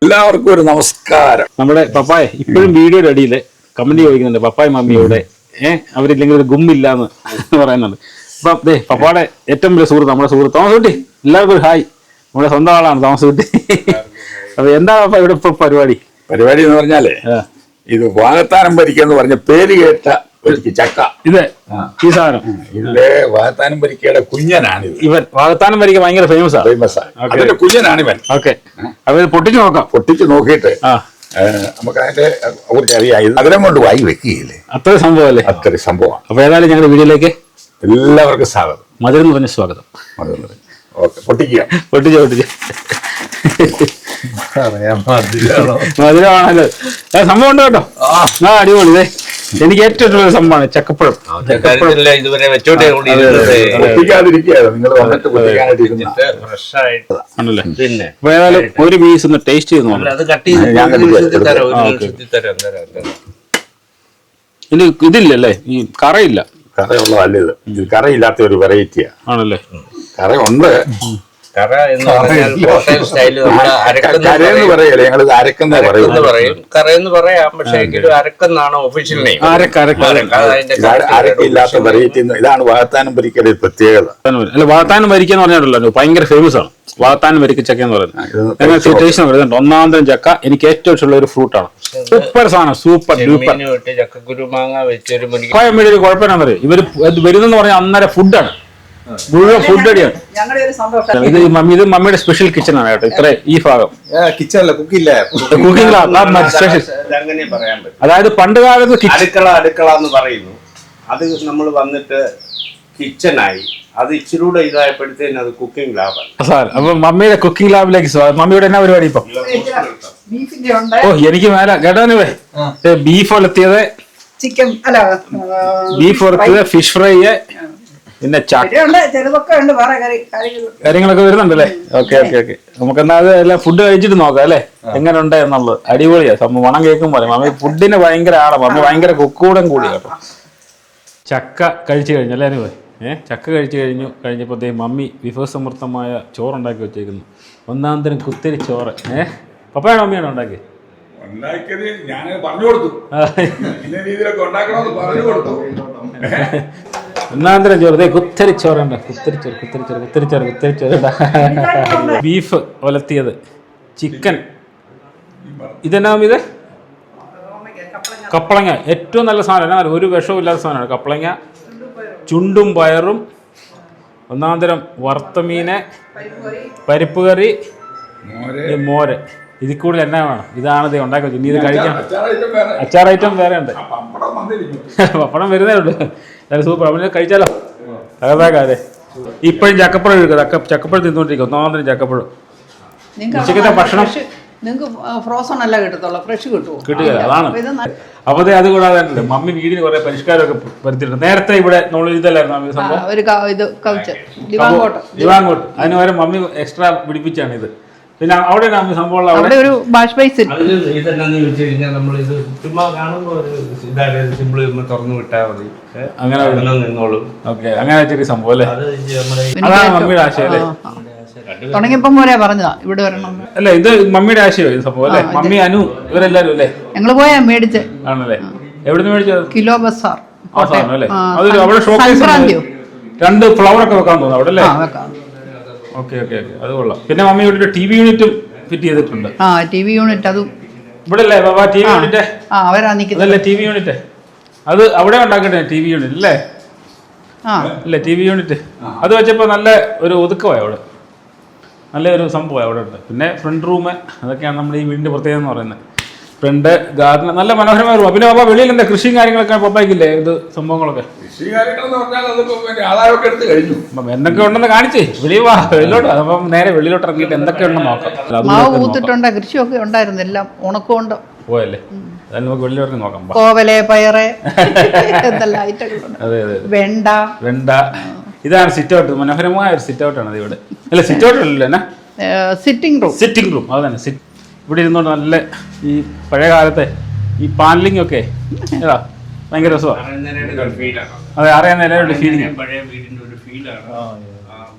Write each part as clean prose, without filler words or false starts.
എല്ലാവർക്കും ഒരു നമസ്കാരം. നമ്മുടെ പപ്പായ ഇപ്പോഴും വീഡിയോയുടെ അടിയിൽ കമന്റ് ചോദിക്കുന്നുണ്ട്, പപ്പായ മമ്മിയോടെ അവരില്ലെങ്കിൽ ഒരു ഗുമ്മില്ലാന്ന് പറയുന്നുണ്ട്. അപ്പം പപ്പായുടെ ഏറ്റവും വലിയ സുഹൃത്ത് നമ്മുടെ സുഹൃത്ത് തോമസ് കുട്ടി. എല്ലാവർക്കും ഒരു ഹായ്. നമ്മുടെ സ്വന്തം ആളാണ് തോമസ് കുട്ടി. അപ്പൊ എന്താണ് പപ്പ ഇവിടെ ഇപ്പൊ പരിപാടി എന്ന് പറഞ്ഞാലേ, ഇത് വാകത്താനം പരിക്കെന്ന് പറഞ്ഞ പേര് കേട്ട ഒരു ചക്ക. ഇത് ഈ സാധനം ഇതിന്റെ വാകത്താനം പരിക്കയുടെ കുഞ്ഞനാണിത്. ഇവൻ വാകത്താനം പരിക്ക ഭയങ്കര ഫേമസ് ആണ്. അതിന്റെ കുഞ്ഞനാണ് ഇവൻ. ഓക്കെ, അപ്പൊ ഇത് പൊട്ടിച്ചു നോക്കാം. പൊട്ടിച്ച് നോക്കിയിട്ട് നമുക്ക് അതിന്റെ കുറിച്ച് അറിയാം. അതിനെ കൊണ്ട് വായി വെക്കുകയില്ലേ, അത്ര സംഭവം അല്ലേ? അത്ര സംഭവം. അപ്പൊ ഏതായാലും ഞങ്ങളുടെ വീഡിയോയിലേക്ക് എല്ലാവർക്കും സ്വാഗതം. മധുരം പറഞ്ഞ സ്വാഗതം. ഓക്കെ, പൊട്ടിക്കുക. പൊട്ടിച്ചു മധുരമാണല്ലോ സംഭവം ഉണ്ട് കേട്ടോ. അടിപൊളി. ഇതേ എനിക്ക് ഏറ്റവും ഇഷ്ടമുള്ള സംഭവമാണ് ചക്കപ്പഴം. ഇതുവരെ വെച്ചോട്ടെ ആണല്ലേ. അപ്പൊ ഏതായാലും ഒരു പീസ് ഒന്ന് ടേസ്റ്റ് ചെയ്ത് നോക്കാം. ഇനി ഇതില്ലല്ലേ, ഈ കറയില്ല. കറയുള്ളതല്ല ഇത്. ഇത് കറയില്ലാത്ത ഒരു വെറൈറ്റിയാ. ആണല്ലേ. കറയുണ്ട്. കറ എന്ന് പറഞ്ഞാൽ ഹോട്ടൽ സ്റ്റൈല് കരയെന്ന് പറയല്ലേ, ഞങ്ങൾ അരക്കെന്ന് പറയും. കറയെന്ന് പറയാം, പക്ഷെ എങ്കിലും അരക്കെന്നാണ് ഒഫീഷ്യൽ നെയിം. അരക്കില്ലാത്ത വെറൈറ്റി. ഇതാണ് വാകത്താനം പരിക്കയുടെ പ്രത്യേകത. അല്ല, വാകത്താനം പരിക്കെന്ന് പറഞ്ഞാലല്ലോ ഭയങ്കര ഫേമസ് ആണ്. വാകത്താനം പരിക്ക ചക്ക എന്ന് പറയുന്നത് ഒന്നാന്തരം ചക്ക. എനിക്ക് ഏറ്റവും ഇഷ്ടമുള്ള ഒരു ഫ്രൂട്ടാണ്. സൂപ്പർ സാധനം, സൂപ്പർ ഡ്യൂപ്പർ. ചക്കക്കുരുമാങ്ങ വെച്ചൊരു കുഴപ്പമെന്നാ പറയും ഇവര് വരുന്നെന്ന് പറഞ്ഞാൽ അന്നേരം ഫുഡാണ്, മുഴുവൻ ഫുഡ് അടിയാണ്. ഇത് മമ്മിയുടെ സ്പെഷ്യൽ കിച്ചൺ ആണ് കേട്ടോ. ഇത്ര ഈ ഭാഗം കിച്ചണല്ല, കുക്കിംഗ് അതായത് പണ്ട് കാലത്ത് അടുക്കള എന്ന് പറയുന്നു. അത് നമ്മൾ വന്നിട്ട് കിച്ചണായി. അത് ഇച്ചിരി കൂടെ ഇതായപ്പോഴത്തേന് അത് കുക്കിംഗ് ലാബാണ്. സാർ, അപ്പൊ മമ്മിയുടെ കുക്കിംഗ് ലാബിലേക്ക് മമ്മിയുടെ എന്നാ പരിപാടി ഇപ്പൊ? എനിക്ക് മേലെ കേട്ടോനുവേ ബീഫ് ഒലത്തിയത്, ചിക്കൻ അല്ല ബീഫ് ഒലത്തിയത്, ഫിഷ് ഫ്രൈ, പിന്നെ കാര്യങ്ങളൊക്കെ വരുന്നുണ്ടല്ലേ. ഓക്കെ ഓക്കെ ഓക്കെ, നമുക്ക് എന്നാ അത് എല്ലാം ഫുഡ് കഴിച്ചിട്ട് നോക്കാം അല്ലെ, എങ്ങനെ ഉണ്ട് എന്നുള്ളത്. അടിപൊളിയാ സംഭവം. മണം കേൾക്കുമ്പോൾ മമ്മി ഫുഡിന് ഭയങ്കര ആളാണ്. മമ്മി ഭയങ്കര കുക്കൂടം കൂടി കേട്ടോ. ചക്ക കഴിച്ചു കഴിഞ്ഞു അല്ലേ അനുവേ? ചക്ക കഴിഞ്ഞപ്പോൾ മമ്മി വിഭവസമൃദ്ധമായ ചോറുണ്ടാക്കി വെച്ചേക്കുന്നു. ഒന്നാന്തരം കുത്തിരി ചോറ്. പപ്പയാണോ മമ്മിയാണോ ഉണ്ടാക്കി? ഞാൻ പറഞ്ഞു കൊടുത്തു, ഒന്നാന്തരം ചോറ്. കുത്തിരിച്ചോറുണ്ട്, കുത്തിരിച്ചോറ്. ബീഫ് ഒലത്തിയത്, ചിക്കൻ. ഇതെന്നാ ഇത്? കപ്പളങ്ങ. ഏറ്റവും നല്ല സാധനം എന്നാ, ഒരു വിഷവും ഇല്ലാത്ത സാധനമാണ് കപ്പളങ്ങ. ചുണ്ടും പയറും, ഒന്നാന്തരം വറുത്ത മീന്, പരിപ്പ് കറി, മോര്. ഇതിൽ കൂടുതൽ എന്നാ വേണം? ഇതാണ് ഇത് ഉണ്ടാക്കി വെച്ചത്. ഇനി ഇത് കഴിക്കാം. അച്ചാർ ഐറ്റം വേറെ ഉണ്ട്. പപ്പടം വരുന്നേ ഉള്ളൂ. സൂപ്പർ. അവനെ കഴിച്ചാലോ? അതെ. ഇപ്പോഴും ചക്കപ്പഴം എടുക്കുക. ചക്കപ്പഴം തിന്നുകൊണ്ടിരിക്കും. ഒന്നാമതിനും ചക്കപ്പഴം. ഉച്ചക്കത്തെ ഭക്ഷണം നിങ്ങൾക്ക് ഫ്രോസൺ അല്ല കിട്ടത്തുള്ളൂ, ഫ്രഷ് കിട്ടുക. അതാണ്. അപ്പൊ അത് കൂടാതെ മമ്മി വീടിന് കുറെ പരിഷ്കാരമൊക്കെ വരുത്തിയിട്ടുണ്ട്. നേരത്തെ ഇവിടെ നമ്മൾ ഇതല്ലായിരുന്നു സംഭവം, ദിവാങ്കോട്ട്. അതിന് പകരം മമ്മി എക്സ്ട്രാ പിടിപ്പിച്ചാണ് ഇത്. പിന്നെ അവിടെ സംഭവം അവിടെ ഒരു വാഷ് ബേസിൻ. ഇതെന്നു വെച്ച് കഴിഞ്ഞാൽ നമ്മളിത് ചുമ്മാ കാണുമ്പോൾ സിമ്പിൾ തുറന്നു വിട്ടാൽ മതി, അങ്ങനെ നിന്നോളും. ഓക്കെ, അങ്ങനെ വെച്ചൊരു സംഭവം അല്ലേ. അതാണ് മമ്മിയുടെ ആശയം അല്ലേ. തുടങ്ങിയപ്പം പോലെ പറഞ്ഞതാ ഇവിടെ വരണം അല്ലേ. ഇത് മമ്മിയുടെ ആശയം ഈ സംഭവം അല്ലേ. മമ്മി, അനു, ഇവരെല്ലാരും അല്ലേ? ഞങ്ങള് പോയാ മേടിച്ച്. ആണല്ലേ. എവിടുന്ന് മേടിച്ചത്? കിലോ ബസാർ അല്ലേ. അതൊരു അവിടെ ഷോക്കേസ് 2 ഫ്ലവർ ഒക്കെ വെക്കാൻ തോന്നുന്നു അവിടെ അല്ലേ. ഓക്കെ ഓക്കെ ഓക്കെ, അത് കൊള്ളാം. പിന്നെ മമ്മി ഇവിടെ ടി വി യൂണിറ്റും ഫിറ്റ് ചെയ്തിട്ടുണ്ട്. ടി വി യൂണിറ്റ് അതും ഇവിടെ അല്ലേ ബാബാ? ടി വി യൂണിറ്റ് അതല്ലേ ടി വി യൂണിറ്റ്? അത് അവിടെ ഉണ്ടാക്കട്ടെ ടി വി യൂണിറ്റ് അല്ലേ? അല്ലേ ടി വി യൂണിറ്റ്. അത് വെച്ചപ്പോൾ നല്ല ഒരു ഒതുക്കമായി അവിടെ, നല്ലൊരു സംഭവമായി അവിടെ ഉണ്ട്. പിന്നെ ഫ്രണ്ട് റൂം, അതൊക്കെയാണ് നമ്മുടെ ഈ വീടിൻ്റെ പ്രത്യേകത എന്ന് പറയുന്നത്. ഫ്രണ്ട് ഗാർഡൻ, നല്ല മനോഹരമായ റൂം. പിന്നെ പാപ്പ വെളിയിൽ എന്താ കൃഷിയും കാര്യങ്ങളൊക്കെ പപ്പായ്ക്കില്ലേ? ഇത് സംഭവങ്ങളൊക്കെ എന്തൊക്കെ ഉണ്ടെന്ന് കാണിച്ചേ. വെളിയിലോട്ട് അപ്പം നേരെ വെളിയിലോട്ട് ഇറങ്ങിയിട്ട് എന്തൊക്കെ ഉണ്ടെന്ന് നോക്കാം. മാവ് പൂത്തിട്ടുണ്ട്, കൃഷിയൊക്കെ ഉണ്ടായിരുന്നു, എല്ലാം ഉണക്കമുണ്ട് പോയല്ലേ. അതായത് നമുക്ക് വെളിയിലോട്ട് നോക്കാം. കോവലെ, പയറ്, അതെ അതെ, വെണ്ട. ഇതാണ് സിറ്റ് ഔട്ട്. മനോഹരമായ ഒരു സിറ്റ് ഔട്ടാണ് അത് ഇവിടെ. അല്ല, സിറ്റ് ഔട്ട് അല്ലല്ലോ എന്നാ, സിറ്റിംഗ് റൂം. അത് തന്നെ. ഇവിടെ ഇരുന്നോണ്ട് നല്ല ഈ പഴയ കാലത്തെ ഈ പാനലിംഗ് ഒക്കെ ഏതാ ഭയങ്കര രസമാണ്. അതെ, അറിയാൻ നിലയുടെ ഫീലിംഗ്.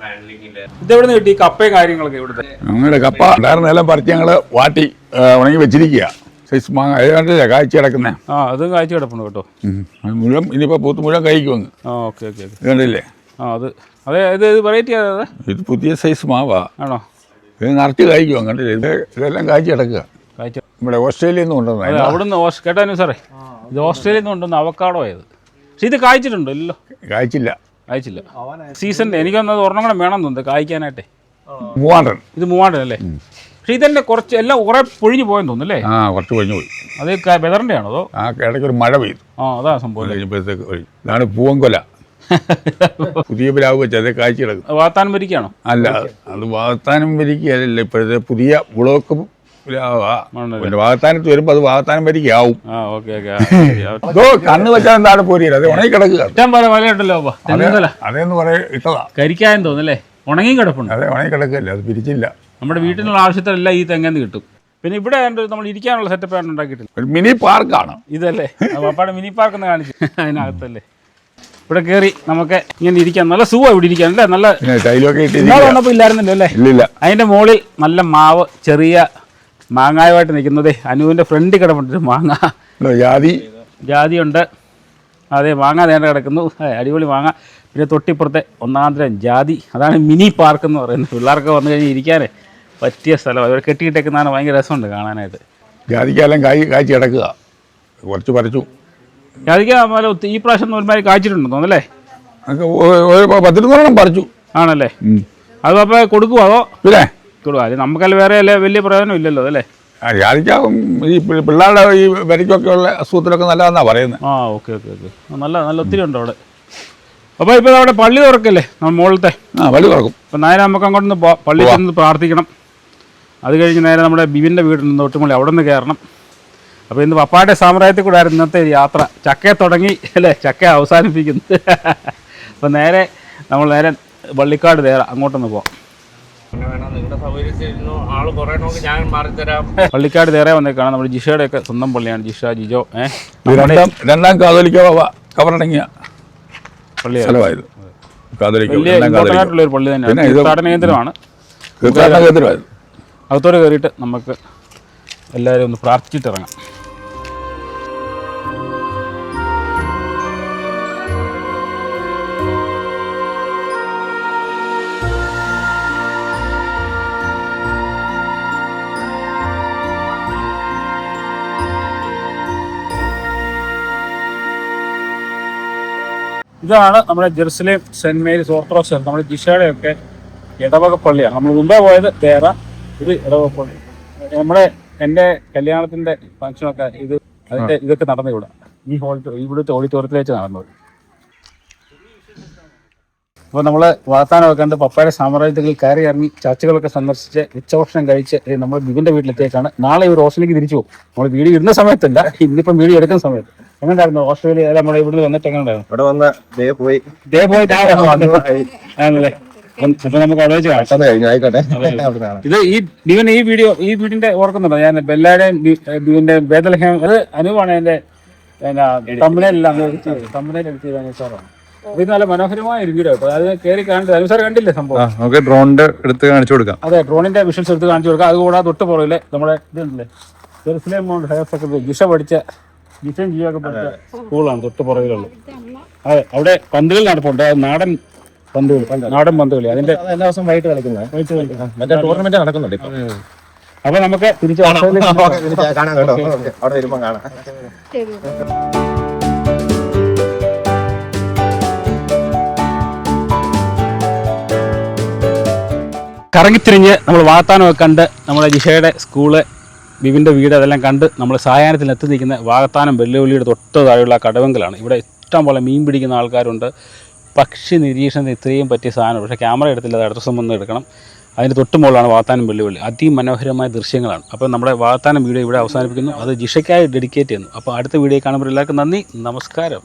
ഹാൻഡ്ലിങ്ങില്. ഇതെവിടെ നിന്ന് കിട്ടി ഈ കപ്പയും കാര്യങ്ങളൊക്കെ ഇവിടുത്തെ? ഞങ്ങളുടെ കപ്പ ഉണ്ടായിരുന്ന എല്ലാം പറിച്ച് ഞങ്ങൾ വാട്ടി ഉണങ്ങി വെച്ചിരിക്കുക. സൈസ് മാങ്ങ ഏതാണ്ടല്ലേ കാഴ്ച കിടക്കുന്നേ. ആ അതും കാഴ്ച കിടപ്പുണ്ട് കേട്ടോ. അത് മുഴുവൻ ഇനിയിപ്പോൾ പൂത്ത് മുഴുവൻ കഴിക്കുമെന്ന്. ആ ഓക്കെ ഓക്കെ ഓക്കെ. കണ്ടില്ലേ? ആ അത് അതെ ഇത് വെറൈറ്റി അതെ. ഇത് പുതിയ സൈസ് മാവാ. ആണോ? ഇത് നിറച്ച് കഴിക്കുവാൻ കണ്ടില്ലേ? ഇതെല്ലാം കാഴ്ച കിടക്കുക. കാഴ്ച ഇവിടെ ഓസ്ട്രേലിയയിൽ നിന്ന് കൊണ്ടുവന്നത്. അതെ അവിടുന്ന് കേട്ടാനും സാറേ ഇത് ഓസ്ട്രേലിയയിൽ നിന്ന് കൊണ്ടുവന്ന അവക്കാടോ ആയത്. പക്ഷെ ഇത് കായ്ച്ചിട്ടുണ്ടോ? ഇല്ലല്ലോ, കാഴ്ചില്ല. കായ്ച്ചില്ല. സീസണിൽ എനിക്കൊന്നത് ഒരെണ്ണം കൂടെ വേണം തോന്നുന്നത് കായ്ക്കാനായിട്ടേ. 300. ഇത് 300 അല്ലേ? പക്ഷെ ഇതന്നെ കുറച്ച് എല്ലാം കുറെ പൊഴിഞ്ഞു പോയെന്ന് തോന്നുന്നു അല്ലേ? ആ കുറച്ച് പൊഴിഞ്ഞു പോയി. അത് വെതറിൻ്റെ ആണോ അതോ? ആ ഇടയ്ക്ക് ഒരു മഴ പെയ്തു. ആ അതാ സംഭവം. കഴിഞ്ഞപ്പോഴത്തേക്ക് ഒഴി. ഇതാണ് പൂവൻകൊല. പുതിയ പ്ലാവ് വെച്ച് അതേ കാഴ്ച കിടക്കും. വാത്താനം വരിക്കാണോ? അല്ല, അത് വാഗത്താനം വരിക്കയല്ല, ഇപ്പോഴത്തെ പുതിയ ബ്ലോക്ക് പ്ലാവാ. പിന്നെ വാഗത്താനത്ത് വരുമ്പോൾ അത് വാഗത്താനം വരിക്കാവും. ആ ഓക്കെ ഓക്കെ. അതോ കണ്ണ് വെച്ചാൽ എന്താണ് പോരിയത്? അത് ഉണങ്ങി കിടക്കുക. ഇഷ്ടം പോലെ വിലയുണ്ടല്ലോ. അതേന്ന് പറയാ ഇട്ടതാ. കരിക്കായെന്ന് തോന്നുന്നല്ലേ? ഉണങ്ങി കിടപ്പുണ്ട്. അതെ ഉണങ്ങി കിടക്കുകയല്ലേ, അത് പിരിച്ചില്ല. നമ്മുടെ വീട്ടിലുള്ള ആവശ്യത്തിലെല്ലാം ഈ തെങ്ങന്ന് കിട്ടും. പിന്നെ ഇവിടെ നമ്മൾ ഇരിക്കാനുള്ള സെറ്റപ്പ് ആണ് ഉണ്ടാക്കിയിട്ടില്ല. ഒരു മിനി പാർക്കാണ് ഇതല്ലേ? പപ്പാടെ മിനി പാർക്ക് ഒന്ന് കാണിച്ചു അതിനകത്തല്ലേ. ഇവിടെ കയറി നമുക്ക് ഇങ്ങനെ ഇരിക്കാം. നല്ല സുഖം ഇവിടെ ഇരിക്കാൻ അല്ലേ? നല്ല ടൈലൊക്കെ വന്നപ്പോൾ ഇല്ലായിരുന്നല്ലോ അല്ലേ? ഇല്ലില്ല. അതിൻ്റെ മുകളിൽ നല്ല മാവ് ചെറിയ മാങ്ങായുമായിട്ട് നിൽക്കുന്നത് അനുവിൻ്റെ ഫ്രണ്ടിൽ കിടപ്പുണ്ട്. മാങ്ങ ജാതിയുണ്ട്. അതെ മാങ്ങ നേരെ കിടക്കുന്നു. അടിപൊളി മാങ്ങ. പിന്നെ തൊട്ടിപ്പുറത്തെ ഒന്നാന്തരം ജാതി. അതാണ് മിനി പാർക്ക് എന്ന് പറയുന്നത്. പിള്ളേർക്ക് വന്നു കഴിഞ്ഞാൽ ഇരിക്കാനേ പറ്റിയ സ്ഥലമാണ്. ഇവിടെ കെട്ടിയിട്ടേക്കുന്നതാണ്. ഭയങ്കര രസമുണ്ട് കാണാനായിട്ട്. ജാതിക്കെല്ലാം കാഴ്ച കിടക്കുക. കുറച്ച് പറിച്ചു. ജാതിക്ക ഈ പ്രാവശ്യം ഒരുമാതിരി കായ്ച്ചിട്ടുണ്ടോ തോന്നല്ലേ? 10-20 പറിച്ചു. ആണല്ലേ? അത് അപ്പോൾ കൊടുക്കുമോ അതോ? പിന്നെ കൊടുക്കുക. അത് നമുക്കല്ല വേറെ അല്ലേ വലിയ പ്രയോജനം ഇല്ലല്ലോ അല്ലേ? ജാതിക്ക ഈ പിള്ളേരുടെ ഈ വരയ്ക്കൊക്കെ ഉള്ള അസുഖത്തിലൊക്കെ നല്ലതെന്നാണ് പറയുന്നത്. ആ ഓക്കെ ഓക്കെ ഓക്കെ. നല്ല ഒത്തിരി ഉണ്ട് അവിടെ. അപ്പോൾ ഇപ്പോൾ അവിടെ പള്ളി തുറക്കല്ലേ നമ്മൾ മുകളിലത്തെ? ആ പള്ളി തുറക്കും. അപ്പോൾ നേരെ നമുക്ക് അങ്ങോട്ടൊന്ന് പള്ളിയിൽ ചെന്ന് പ്രാർത്ഥിക്കണം. അത് കഴിഞ്ഞ് നേരെ നമ്മുടെ ബിവിൻ്റെ വീടുണ്ട് തൊട്ടുമുള്ളി, അവിടെ നിന്ന് കയറണം. അപ്പോൾ ഇന്ന് പപ്പായുടെ സാമ്രാജ്യത്തിൽ കൂടെ ആയിരുന്നു ഇന്നത്തെ യാത്ര. ചക്കയെ തുടങ്ങി അല്ലേ, ചക്ക അവസാനിപ്പിക്കുന്നു. അപ്പോൾ നേരെ നമ്മൾ നേരെ വള്ളിക്കാട് നേരെ അങ്ങോട്ടൊന്ന് പോവാം. പള്ളിക്കാട് നേരെ വന്നേക്കാണ്. നമ്മുടെ ജിഷയുടെ ഒക്കെ സ്വന്തം പള്ളിയാണ്. ജിഷ ജിജോ രണ്ടാം കാതോലിക്ക കവറടങ്ങിയ സ്ഥലമായത്. ഒരു പള്ളി തന്നെയാണ്. തീർത്ഥാടന കേന്ദ്രമാണ്. അകത്തോടെ കയറിയിട്ട് നമുക്ക് എല്ലാവരും ഒന്ന് പ്രാർത്ഥിച്ചിട്ട് ഇറങ്ങാം. ഇതാണ് നമ്മുടെ ജെറുസലേം സെന്റ് മേരീസ് ഓർത്തഡോക്സ് നമ്മുടെ ജിഷയുടെ ഒക്കെ ഇടവക പള്ളിയാണ്. നമ്മൾ മുമ്പേ പോയത് തേറ, ഇത് ഇടവക പള്ളി. എൻ്റെ കല്യാണത്തിൻ്റെ ഫംഗ്ഷനൊക്കെ ഇതൊക്കെ നടന്നു ഇവിടെ. ഇവിടുത്തെ ഓഡിറ്റോറിയത്തിൽ വെച്ച് നടന്നത്. അപ്പോൾ നമ്മൾ വാഗ്ദാനമൊക്കെ കണ്ട് പപ്പായുടെ സാമ്രാജ്യത്തിൽ കയറി ഇറങ്ങി ചർച്ചകളൊക്കെ സന്ദർശിച്ച് ഉച്ചഭക്ഷണം കഴിച്ച് നമ്മൾ ബിബിൻ്റെ വീട്ടിലെത്തിയേക്കാണ്. നാളെ ഒരു ഓസ്ട്രേലിയക്ക് തിരിച്ചു പോകും. നമ്മൾ വീഡിയോ ഇടുന്ന സമയത്തല്ല, ഇന്നിപ്പം വീഡിയോ എടുക്കുന്ന സമയത്ത്. എങ്ങനെയായിരുന്നു ഓസ്ട്രേലിയ? നമ്മുടെ ഇവിടെ വന്നിട്ട് എങ്ങനെയുണ്ടായിരുന്നു? ഇവിടെ വന്ന ഡേ പോയി ആണല്ലേ? അപ്പൊ നമുക്ക് അവിടെ വെച്ച് കാണാം. ആയിക്കോട്ടെ. ഇത് ഈ വീടിന്റെ ഓർക്കുന്നുണ്ടോ? ഞാൻ ബെല്ലാടെയും ബിവിന്റെ ബേദലഹേം, അത് അനുവാണ് എന്റെ തമ്പനയിലെല്ലാം സാറാണ്. ഇത് നല്ല മനോഹരമായ ഒരു വീഡിയോ കേട്ടോ. അത് കയറി കാണിച്ചത് അനുസാർ കണ്ടില്ലേ സംഭവം? നമുക്ക് ഡ്രോണിന്റെ എടുത്ത് കാണിച്ചു കൊടുക്കാം. അതെ, ഡ്രോണിന്റെ വിഷ്വൽസ് എടുത്ത് കാണിച്ചു കൊടുക്കാം. അതുകൂടാതെ തൊട്ട് പുറകില് നമ്മുടെ ഇതുണ്ടല്ലേ, Jerusalem mount higher secondary Jisha പഠിച്ച ജിഷൻ ജിയൊക്കെ പഠിച്ച സ്കൂളാണ് തൊട്ട് പുറകിലുള്ളത്. അതെ, അവിടെ പന്തുകൾ നടപ്പുണ്ട്. നാടൻ പന്തുകളി. അതിന്റെ എല്ലാ ദിവസവും വൈകിട്ട് കളിക്കുന്നത്. മറ്റേ ടൂർണമെന്റ് നടക്കുന്നുണ്ട് ഇപ്പൊ. അപ്പൊ നമുക്ക് തിരിച്ചു കാണാം കേട്ടോ. അവിടെ വരുമ്പോ കാണാം. കറങ്ങിത്തിരിഞ്ഞ് നമ്മൾ വാഗ്ദാനമൊക്കെ കണ്ട് നമ്മുടെ ജിഷയുടെ സ്കൂള്, ബിബിൻ്റെ വീട് അതെല്ലാം കണ്ട് നമ്മൾ സായാഹ്നത്തിൽ എത്തി നിൽക്കുന്ന വാഗ്ദാനം വെല്ലുവിളിയുടെ തൊട്ട് താഴെയുള്ള കടവങ്കലാണ്. ഇവിടെ ഇഷ്ടം പോലെ മീൻ പിടിക്കുന്ന ആൾക്കാരുണ്ട്. പക്ഷി നിരീക്ഷണത്തിന് ഇത്രയും പറ്റിയ സാധനം. പക്ഷേ ക്യാമറ എടുത്തില്ല, അത് അടുത്ത ദിവസം വന്ന് എടുക്കണം. അതിന് തൊട്ട് മുകളിലാണ് വാഗ്ദാനം വെല്ലുവിളി. അതിമനോഹരമായ ദൃശ്യങ്ങളാണ്. അപ്പോൾ നമ്മുടെ വാഗ്ദാനം വീഡിയോ ഇവിടെ അവസാനിപ്പിക്കുന്നു. അത് ജിഷയ്ക്കായി ഡെഡിക്കേറ്റ് ചെയ്യുന്നു. അപ്പോൾ അടുത്ത വീഡിയോ കാണുമ്പോൾ എല്ലാവർക്കും നന്ദി, നമസ്കാരം.